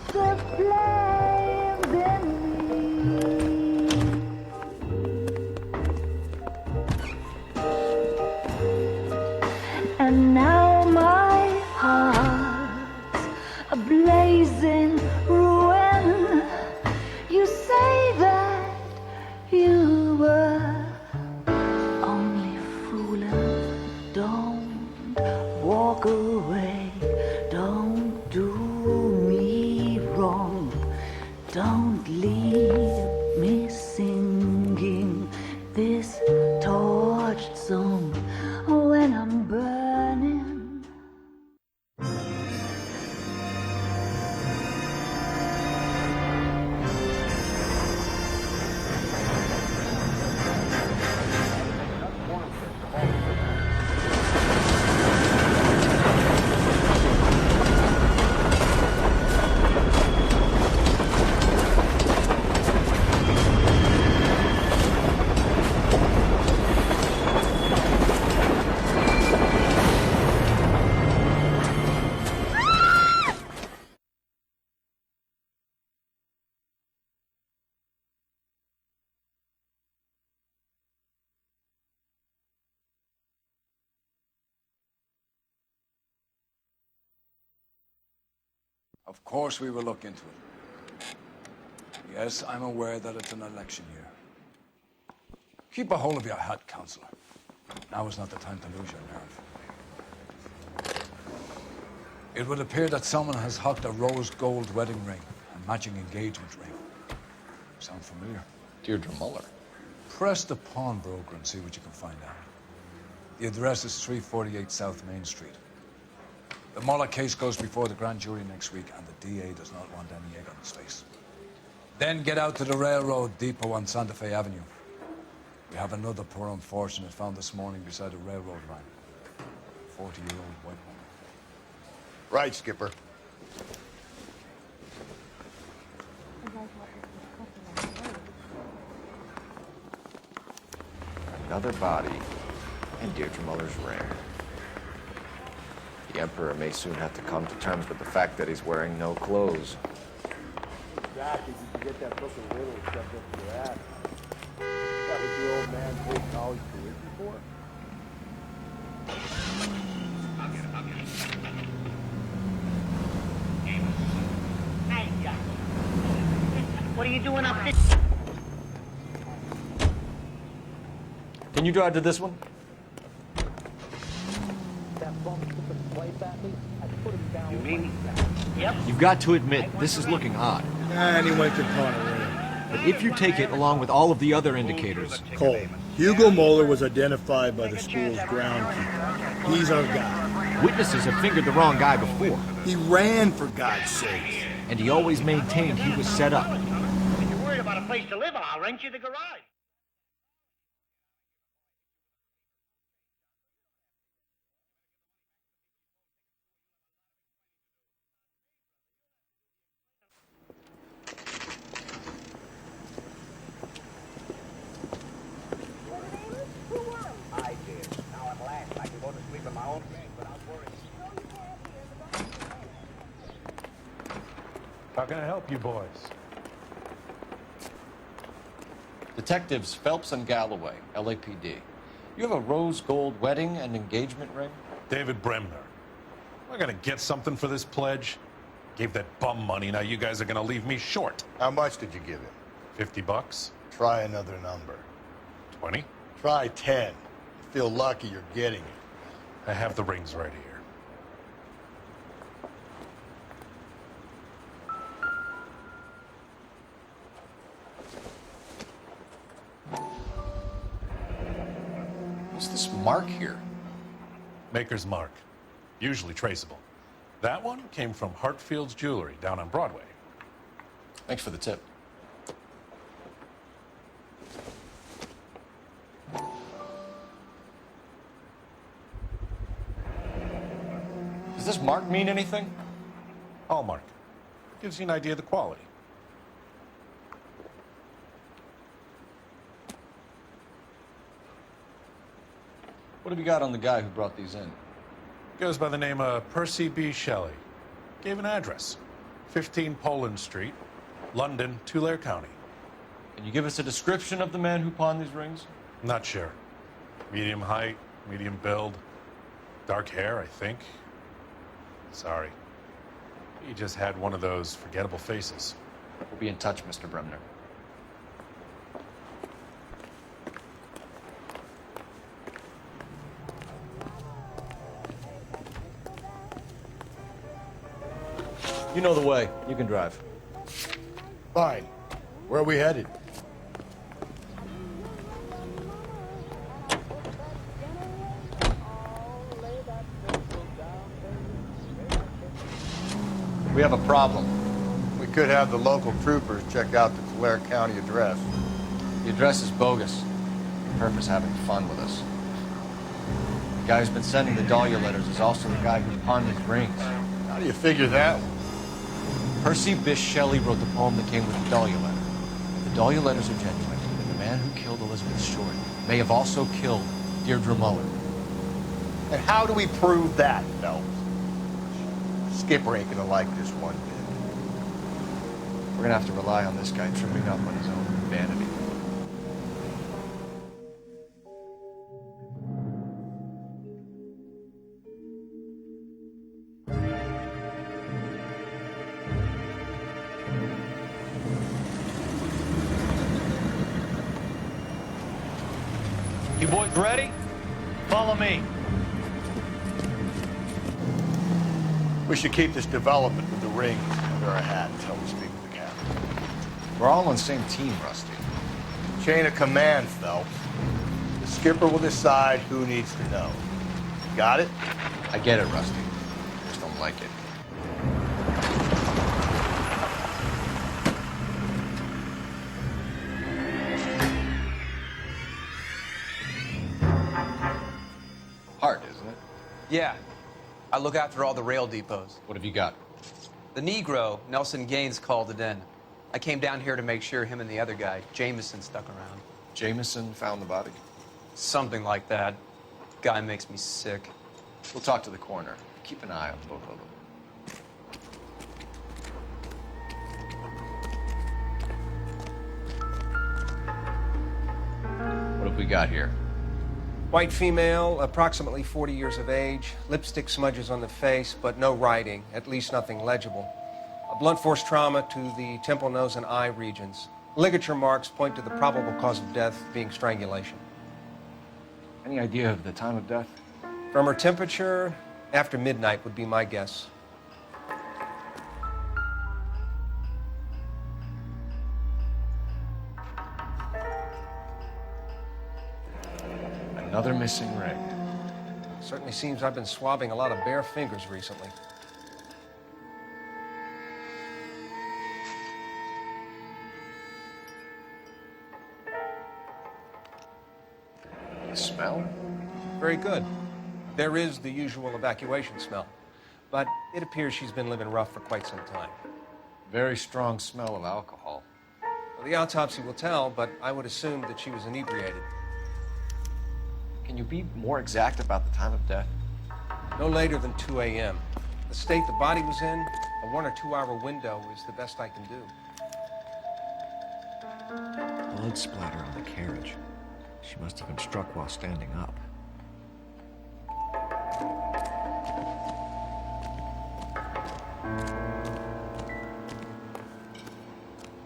The flame in me. And now my heart's a blazing ruin. You say that you were only fooling. Don't walk away. Don't do me wrong. Don't leave me singing this torched song when I'm burning. Of course we will look into it. Yes, I'm aware that it's an election year. Keep a hold of your hat, Counselor. Now is not the time to lose your nerve. It would appear that someone has hocked a rose gold wedding ring and matching engagement ring. Sound familiar? Deirdre Muller. Press the pawnbroker and see what you can find out. The address is 348 South Main Street. The Muller case goes before the grand jury next week, and the DA does not want any egg on his face. Then get out to the railroad depot on Santa Fe Avenue. We have another poor unfortunate found this morning beside a railroad line. 40-year-old white woman. Right, Skipper. Another body and Deirdre Muller's ring. The Emperor may soon have to come to terms with the fact that he's wearing no clothes. Exactly. You can get that book of riddles shoved up your ass. That was your old man paid college tuition for? What are you doing up there? Can you drive to this one? You mean? Yep. You've got to admit, this is looking odd. Anyone could pawn a ring. But if you take it along with all of the other indicators... Cole, Hugo Moeller was identified by the school's groundkeeper. He's our guy. Witnesses have fingered the wrong guy before. He ran, for God's sake. And he always maintained he was set up. If you're worried about a place to live, I'll rent you the garage. How can I help you boys? Detectives Phelps and Galloway, LAPD. You have a rose gold wedding and engagement ring? David Bremner. Am I gonna get something for this pledge? Gave that bum money, now you guys are gonna leave me short. How much did you give him? $50? Try another number. 20? Try 10. Feel lucky you're getting it. I have the rings right here. What's this mark here? Maker's mark. Usually traceable. That one came from Hartfield's Jewelry down on Broadway. Thanks for the tip. Does this mark mean anything? Hallmark. Gives you an idea of the quality. What have you got on the guy who brought these in? Goes by the name of Percy B. Shelley. Gave an address. 15 Poland Street, London, Tulare County. Can you give us a description of the man who pawned these rings? Not sure. Medium height, medium build. Dark hair, I think. Sorry. He just had one of those forgettable faces. We'll be in touch, Mr. Bremner. You know the way. You can drive. Fine. Where are we headed? We have a problem. We could have the local troopers check out the Tulare County address. The address is bogus. The purpose having fun with us. The guy who's been sending the Dahlia letters is also the guy who pawned these rings. How do you figure that? Percy Bysshe Shelley wrote the poem that came with the Dahlia letter. If the Dahlia letters are genuine, then the man who killed Elizabeth Short may have also killed Deirdre Muller. And how do we prove that, Phelps? Skipper ain't gonna like this one bit. We're gonna have to rely on this guy tripping up on his own vanity. You boys ready? Follow me. We should keep this development with the rings under our hat until we speak with the captain. We're all on the same team, Rusty. Chain of command, Phelps. The skipper will decide who needs to know. Got it? I get it, Rusty. I just don't like it. Hard, isn't it? Yeah. I look after all the rail depots. What have you got? The Negro, Nelson Gaines, called it in. I came down here to make sure him and the other guy, Jameson, stuck around. Jameson found the body? Something like that. Guy makes me sick. We'll talk to the coroner. Keep an eye on both of them. What have we got here? White female, approximately 40 years of age, lipstick smudges on the face, but no writing, at least nothing legible. A blunt force trauma to the temple, nose, and eye regions. Ligature marks point to the probable cause of death being strangulation. Any idea of the time of death? From her temperature, after midnight would be my guess. Another missing ring. Certainly seems I've been swabbing a lot of bare fingers recently. The smell? Very good. There is the usual evacuation smell, but it appears she's been living rough for quite some time. Very strong smell of alcohol. Well, the autopsy will tell, but I would assume that she was inebriated. Can you be more exact about the time of death? No later than 2 a.m. The state the body was in, a 1 or 2 hour window is the best I can do. Blood splatter on the carriage. She must have been struck while standing up.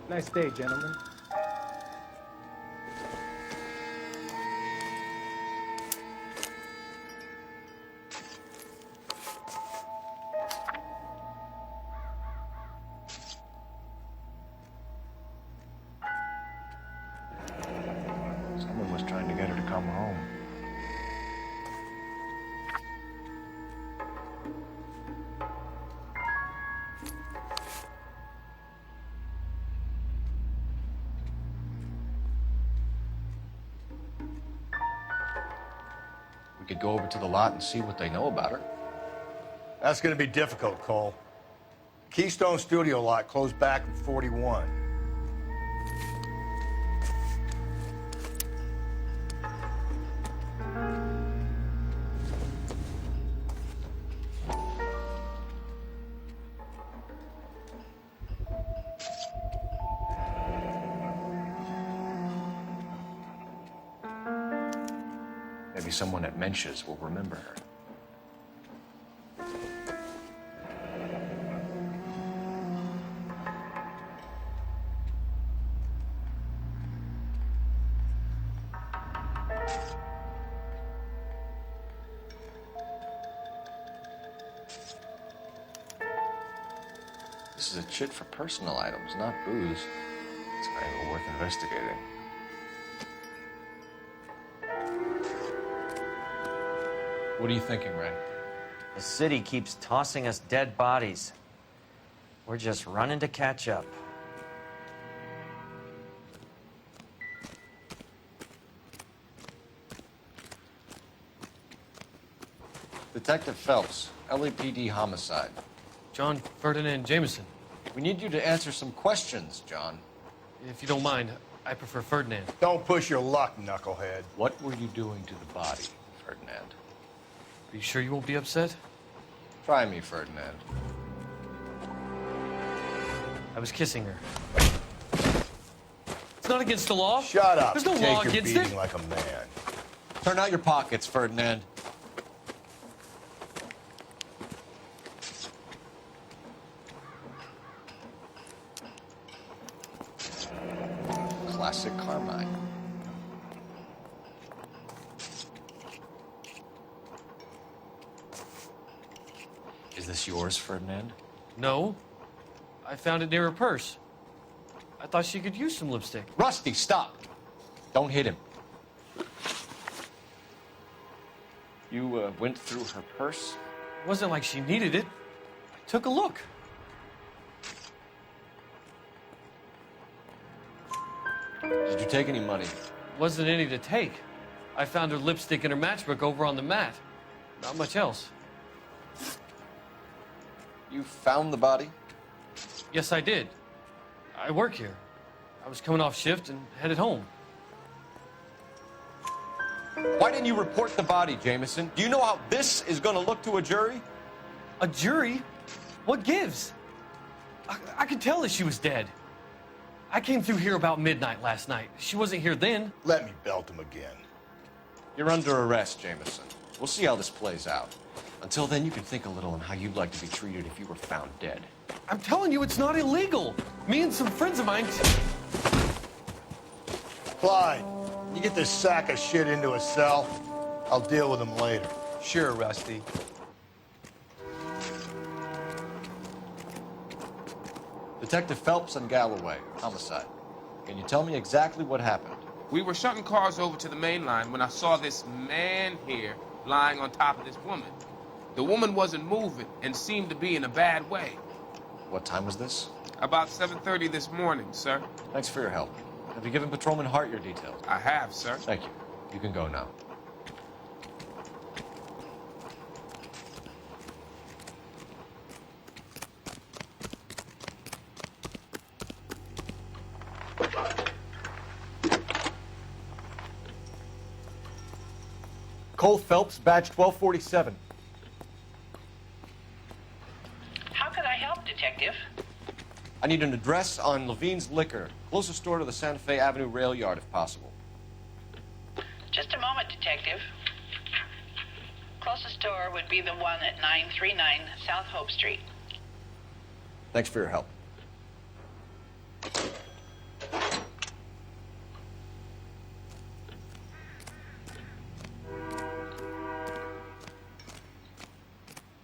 Nice day, gentlemen. Someone was trying to get her to come home. We could go over to the lot and see what they know about her. That's gonna be difficult, Cole. Keystone Studio lot closed back in 41. Maybe someone at Mensch's will remember her. This is a chit for personal items, not booze. It's not even worth investigating. What are you thinking, Ray? The city keeps tossing us dead bodies. We're just running to catch up. Detective Phelps, LAPD homicide. John Ferdinand Jameson. We need you to answer some questions, John. If you don't mind, I prefer Ferdinand. Don't push your luck, knucklehead. What were you doing to the body, Ferdinand? Are you sure you won't be upset? Try me, Ferdinand. I was kissing her. It's not against the law. Shut up. There's no Take law your against beating it. like a man. Turn out your pockets, Ferdinand. Classic Carmine. Is this yours, Ferdinand? No. I found it near her purse. I thought she could use some lipstick. Rusty, stop! Don't hit him. You went through her purse? It wasn't like she needed it. I took a look. Did you take any money? Wasn't any to take. I found her lipstick and her matchbook over on the mat. Not much else. You found the body? Yes, I did. I work here. I was coming off shift and headed home. Why didn't you report the body, Jameson? Do you know how this is going to look to a jury? A jury? What gives? I could tell that she was dead. I came through here about midnight last night. She wasn't here then. Let me belt him again. You're under arrest, Jameson. We'll see how this plays out. Until then, you can think a little on how you'd like to be treated if you were found dead. I'm telling you, it's not illegal. Me and some friends of mine... Clyde, you get this sack of shit into a cell. I'll deal with him later. Sure, Rusty. Detective Phelps and Galloway, homicide. Can you tell me exactly what happened? We were shunting cars over to the main line when I saw this man here lying on top of this woman. The woman wasn't moving and seemed to be in a bad way. What time was this? About 7:30 this morning, sir. Thanks for your help. Have you given Patrolman Hart your details? I have, sir. Thank you. You can go now. Cole Phelps, badge 1247. How can I help, Detective? I need an address on Levine's Liquor. Closest store to the Santa Fe Avenue rail yard, if possible. Just a moment, Detective. Closest store would be the one at 939 South Hope Street. Thanks for your help.